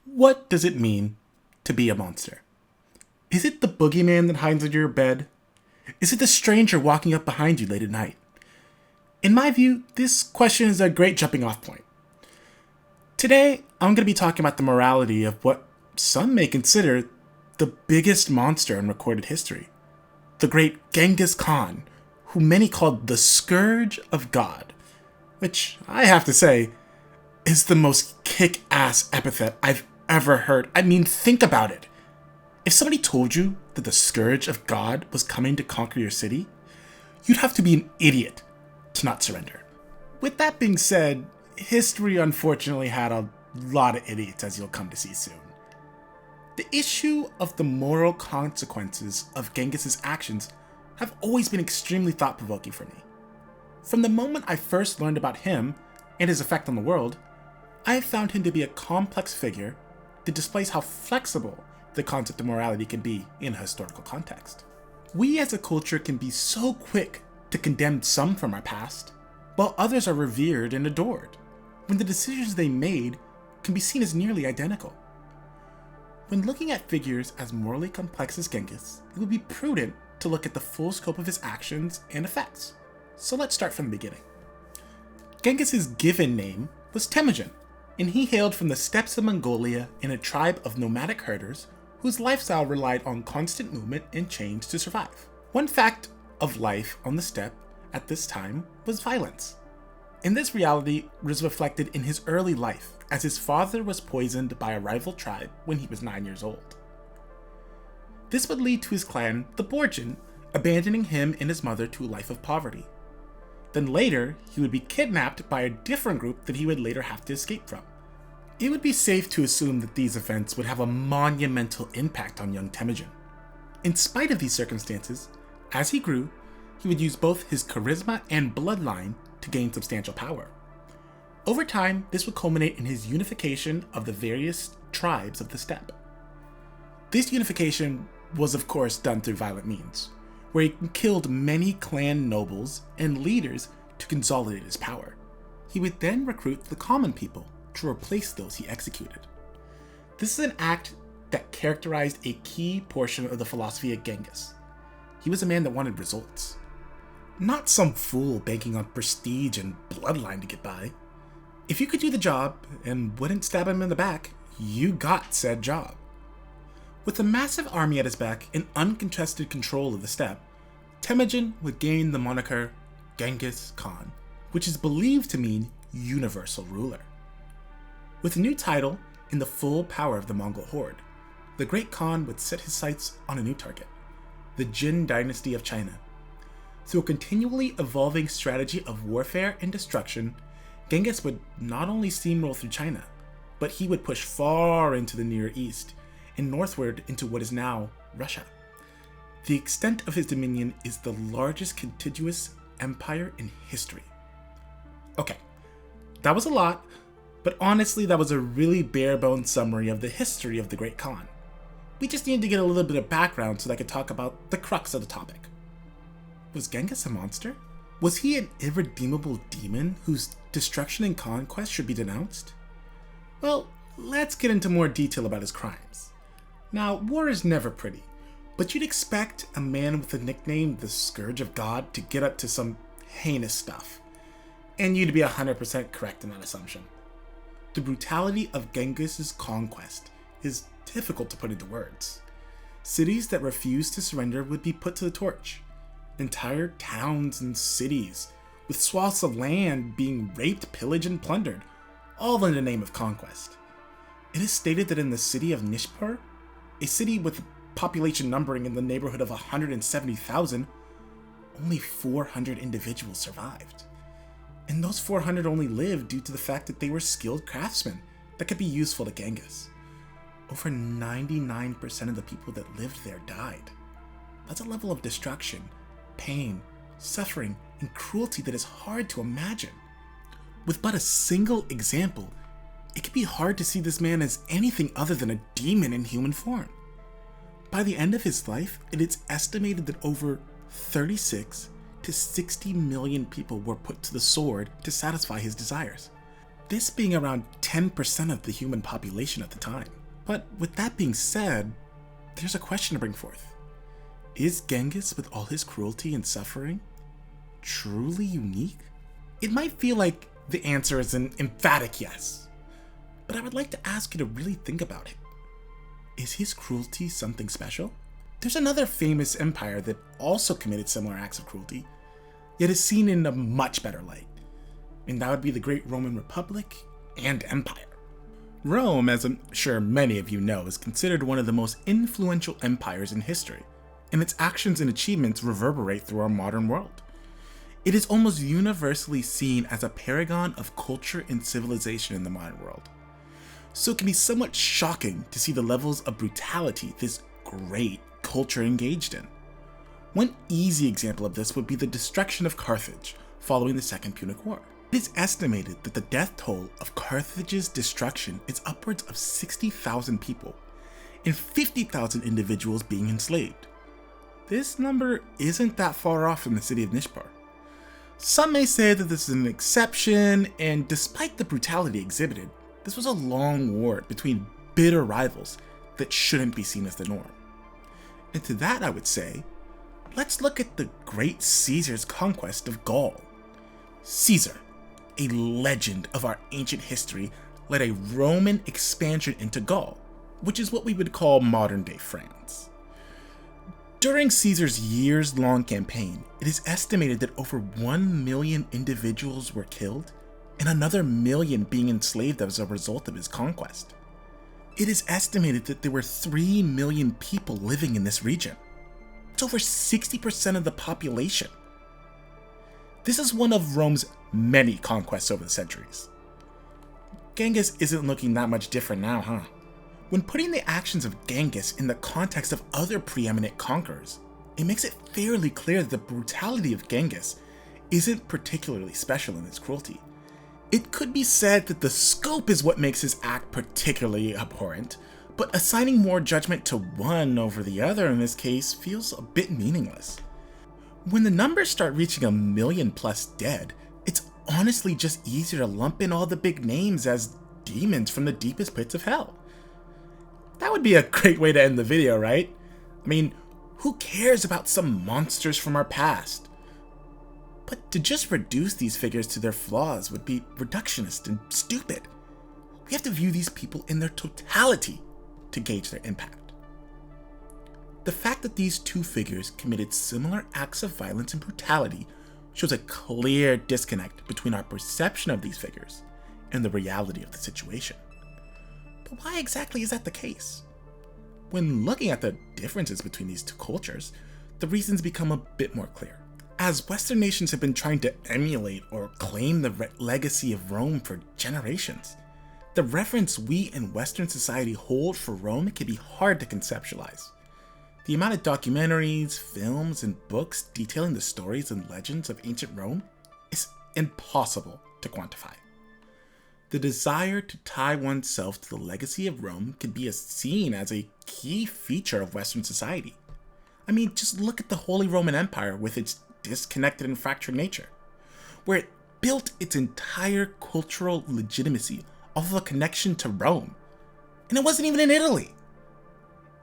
What does it mean to be a monster? Is it the boogeyman that hides under your bed? Is it the stranger walking up behind you late at night? In my view, this question is a great jumping off point. Today, I'm going to be talking about the morality of what some may consider the biggest monster in recorded history. The great Genghis Khan, who many called the Scourge of God, which I have to say is the most kick-ass epithet I've ever heard. I mean, think about it. If somebody told you that the Scourge of God was coming to conquer your city, you'd have to be an idiot to not surrender. With that being said, history unfortunately had a lot of idiots, as you'll come to see soon. The issue of the moral consequences of Genghis's actions have always been extremely thought-provoking for me. From the moment I first learned about him and his effect on the world, I have found him to be a complex figure that displays how flexible the concept of morality can be in a historical context. We as a culture can be so quick to condemn some from our past, while others are revered and adored, when the decisions they made can be seen as nearly identical. When looking at figures as morally complex as Genghis, it would be prudent to look at the full scope of his actions and effects. So let's start from the beginning. Genghis's given name was Temujin, and he hailed from the steppes of Mongolia in a tribe of nomadic herders whose lifestyle relied on constant movement and change to survive. One fact of life on the steppe at this time was violence. And this reality was reflected in his early life, as his father was poisoned by a rival tribe when he was 9 years old. This would lead to his clan, the Borjin, abandoning him and his mother to a life of poverty. Then later, he would be kidnapped by a different group that he would later have to escape from. It would be safe to assume that these events would have a monumental impact on young Temujin. In spite of these circumstances, as he grew, he would use both his charisma and bloodline to gain substantial power. Over time, this would culminate in his unification of the various tribes of the steppe. This unification was of course done through violent means, where he killed many clan nobles and leaders to consolidate his power. He would then recruit the common people to replace those he executed. This is an act that characterized a key portion of the philosophy of Genghis. He was a man that wanted results. Not some fool banking on prestige and bloodline to get by. If you could do the job and wouldn't stab him in the back, you got said job. With a massive army at his back and uncontested control of the steppe, Temujin would gain the moniker Genghis Khan, which is believed to mean universal ruler. With a new title and the full power of the Mongol horde, the great Khan would set his sights on a new target, the Jin dynasty of China. Through a continually evolving strategy of warfare and destruction, Genghis would not only steamroll through China, but he would push far into the Near East and northward into what is now Russia. The extent of his dominion is the largest contiguous empire in history. Okay, that was a lot, but honestly that was a really bare-bones summary of the history of the Great Khan. We just needed to get a little bit of background so that I could talk about the crux of the topic. Was Genghis a monster? Was he an irredeemable demon whose destruction and conquest should be denounced? Well, let's get into more detail about his crimes. Now, war is never pretty, but you'd expect a man with the nickname the Scourge of God to get up to some heinous stuff. And you'd be 100% correct in that assumption. The brutality of Genghis's conquest is difficult to put into words. Cities that refused to surrender would be put to the torch. Entire towns and cities, with swaths of land being raped, pillaged, and plundered, all in the name of conquest. It is stated that in the city of Nishpur, a city with a population numbering in the neighborhood of 170,000, only 400 individuals survived. And those 400 only lived due to the fact that they were skilled craftsmen that could be useful to Genghis. Over 99% of the people that lived there died. That's a level of destruction, pain, suffering, and cruelty that is hard to imagine. With but a single example, it can be hard to see this man as anything other than a demon in human form. By the end of his life, it is estimated that over 36 to 60 million people were put to the sword to satisfy his desires. this being around 10% of the human population at the time. But with that being said, there's a question to bring forth. Is Genghis, with all his cruelty and suffering, truly unique? It might feel like the answer is an emphatic yes, but I would like to ask you to really think about it. Is his cruelty something special? There's another famous empire that also committed similar acts of cruelty, yet is seen in a much better light, and that would be the Great Roman Republic and Empire. Rome, as I'm sure many of you know, is considered one of the most influential empires in history, and its actions and achievements reverberate through our modern world. It is almost universally seen as a paragon of culture and civilization in the modern world. So it can be somewhat shocking to see the levels of brutality this great culture engaged in. One easy example of this would be the destruction of Carthage following the Second Punic War. It is estimated that the death toll of Carthage's destruction is upwards of 60,000 people, and 50,000 individuals being enslaved. This number isn't that far off from the city of Nishapur. Some may say that this is an exception, and despite the brutality exhibited, this was a long war between bitter rivals that shouldn't be seen as the norm. And to that I would say, let's look at the great Caesar's conquest of Gaul. Caesar, a legend of our ancient history, led a Roman expansion into Gaul, which is what we would call modern-day France. During Caesar's years-long campaign, it is estimated that over 1 million individuals were killed, and another million being enslaved as a result of his conquest. It is estimated that there were 3 million people living in this region. It's over 60% of the population. This is one of Rome's many conquests over the centuries. Genghis isn't looking that much different now, huh? When putting the actions of Genghis in the context of other preeminent conquerors, it makes it fairly clear that the brutality of Genghis isn't particularly special in its cruelty. It could be said that the scope is what makes his act particularly abhorrent, but assigning more judgment to one over the other in this case feels a bit meaningless. When the numbers start reaching 1 million plus dead, it's honestly just easier to lump in all the big names as demons from the deepest pits of hell. That would be a great way to end the video, right? I mean, who cares about some monsters from our past? But to just reduce these figures to their flaws would be reductionist and stupid. We have to view these people in their totality to gauge their impact. The fact that these two figures committed similar acts of violence and brutality shows a clear disconnect between our perception of these figures and the reality of the situation. But why exactly is that the case? When looking at the differences between these two cultures, the reasons become a bit more clear. As Western nations have been trying to emulate or claim the legacy of Rome for generations, the reverence we in Western society hold for Rome can be hard to conceptualize. The amount of documentaries, films, and books detailing the stories and legends of ancient Rome is impossible to quantify. The desire to tie oneself to the legacy of Rome can be seen as a key feature of Western society. I mean, just look at the Holy Roman Empire with its disconnected and fractured nature, where it built its entire cultural legitimacy off of a connection to Rome, and it wasn't even in Italy.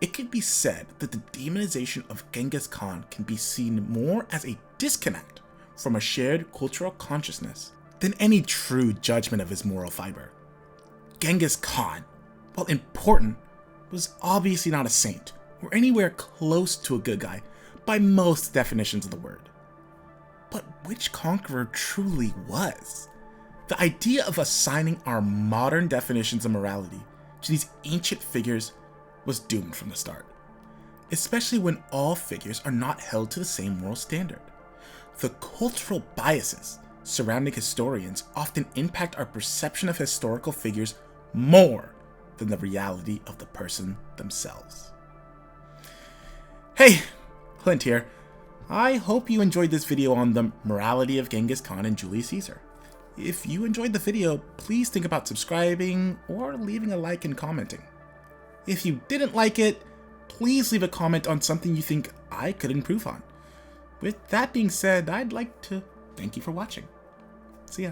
It could be said that the demonization of Genghis Khan can be seen more as a disconnect from a shared cultural consciousness than any true judgment of his moral fiber. Genghis Khan, while important, was obviously not a saint or anywhere close to a good guy by most definitions of the word. But which conqueror truly was? The idea of assigning our modern definitions of morality to these ancient figures was doomed from the start, especially when all figures are not held to the same moral standard. The cultural biases surrounding historians often impact our perception of historical figures more than the reality of the person themselves. Hey, Clint here. I hope you enjoyed this video on the morality of Genghis Khan and Julius Caesar. If you enjoyed the video, please think about subscribing or leaving a like and commenting. If you didn't like it, please leave a comment on something you think I could improve on. With that being said, I'd like to thank you for watching. See ya.